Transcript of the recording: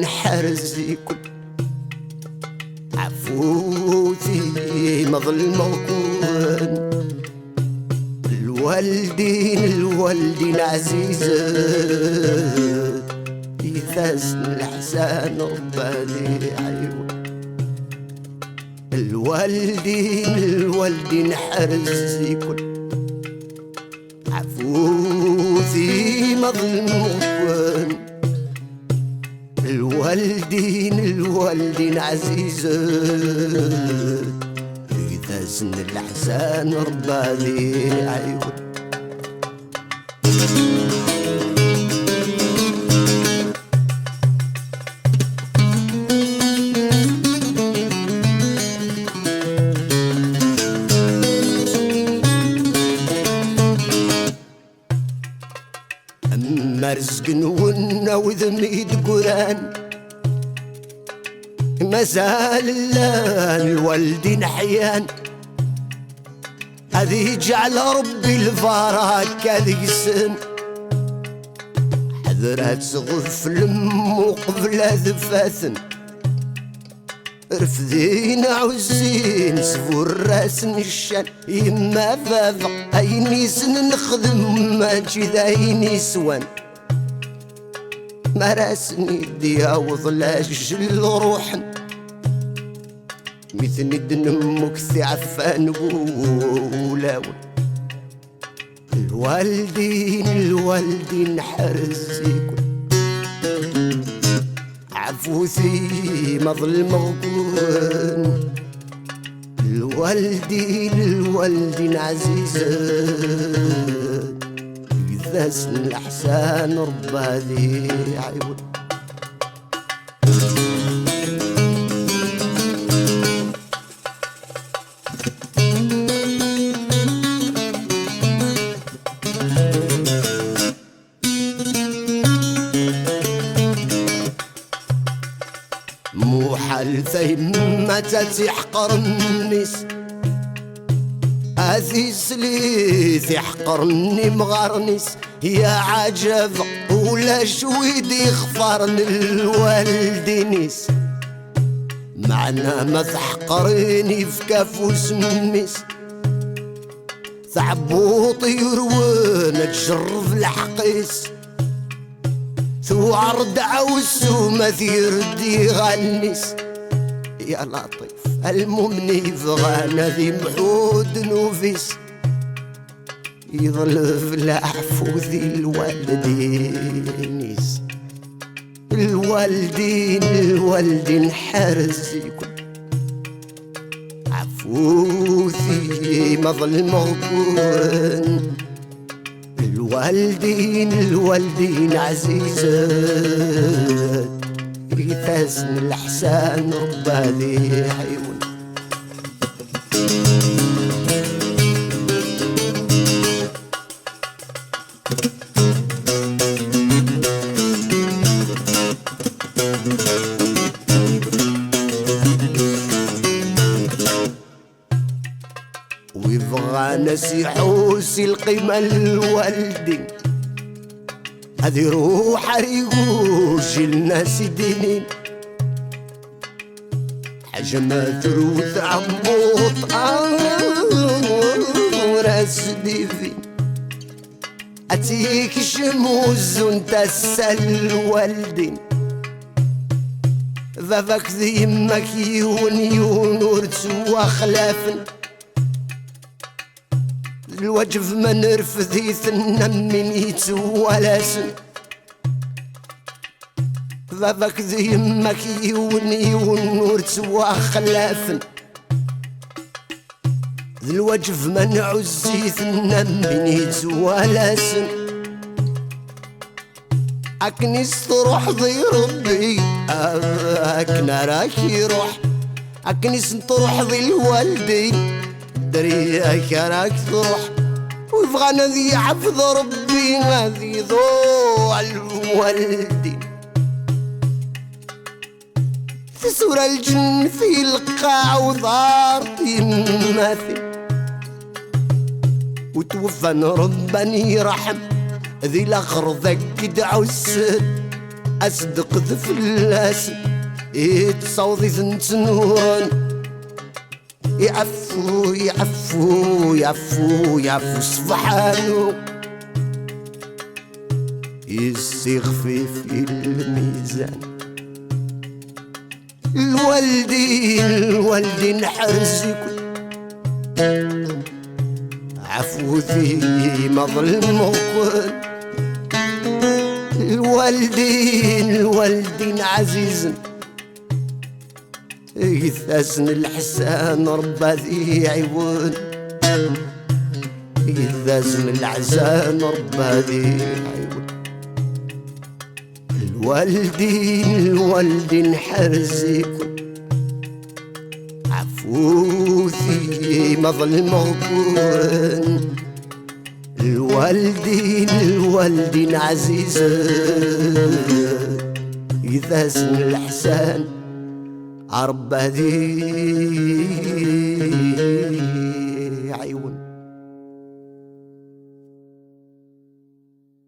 نحرز يكون عفوتي مظلمة وكون الوالدين عزيزات يثاسن الحسان رباني عيون الوالدين حرز يكون عفوتي مظلمة وكون الوالدين عزيزات يثاسن الحسان رباني عيون أما رزق نونا وذميد قران مازال الوالدين حيان هذه جعل ربي البركة هذه السن حذرات صغف لمو قبل ذفاثن رفدين عزين سفور راس الشان يما فافق ايني سن نخدم ما جي ايني سوان ما راسني دياوض لاجل روح مثل دنمك ثي عفان ولاون الوالدين حرز يكون عفوثي مظلمة وكون الوالدين عزيزات يثاسن الأحسان رباني عيون مو حال ثيمة تحقر الناس هذي سليث يحقرني مغارنيس يا عجب ولا شويد يخفرن الوالدينيس معنا ما تحقريني في كافو سميس ثعبو طير وانا تجرف الحقيس ثو عرض عوسو ما ثيردي غنيس يا لطيف الممني فغانا ذي محود نوفيس يظل في العفو ذي الوالدينيس الوالدين حرز يكون عفو ذي مظلمة وكون الوالدين عزيزات يثاسن الحسان رباني عيون ويبغى ناس يحوس القيمة الوالدين هذي روح ريقوش الناس دينين حاجة ما تروث عبوط وراس ديفين أتيك شموز وانت السل والدين فافك ذي يمك يون ورتسوا خلافن الوجف ما نرفذي ثنم من يتوالاسن فافك ذي يمك يون ورتسوا خلافن الوجف ما نعزي ثنم من يتوالاسن أكنس تروح ضي ربي أكنا راكي روح أكنس تروح ضي الوالدين دريك راك تروح ويبغانا ذي حفظ ربي هذي ضوع الوالدين في سورة الجن في القاع وضار يماثل وتوفى رباني رحم ذي الأخر ذك دعو السد أصدق ذف اللاس يتصوضي ذنت نورا يعفو يعفو يعفو يعفو سبحانه يستخفي في الميزان الوالدي نحرزك عفو ذي مظلمك الوالدين عزيز يثاسن الحسان ربا ذي عيون يثاسن العزان ربا ذي عيون الوالدين حرزكم عفو ذي مظلمكم الوالدين عزيز يثاسن الحسان ربا ذي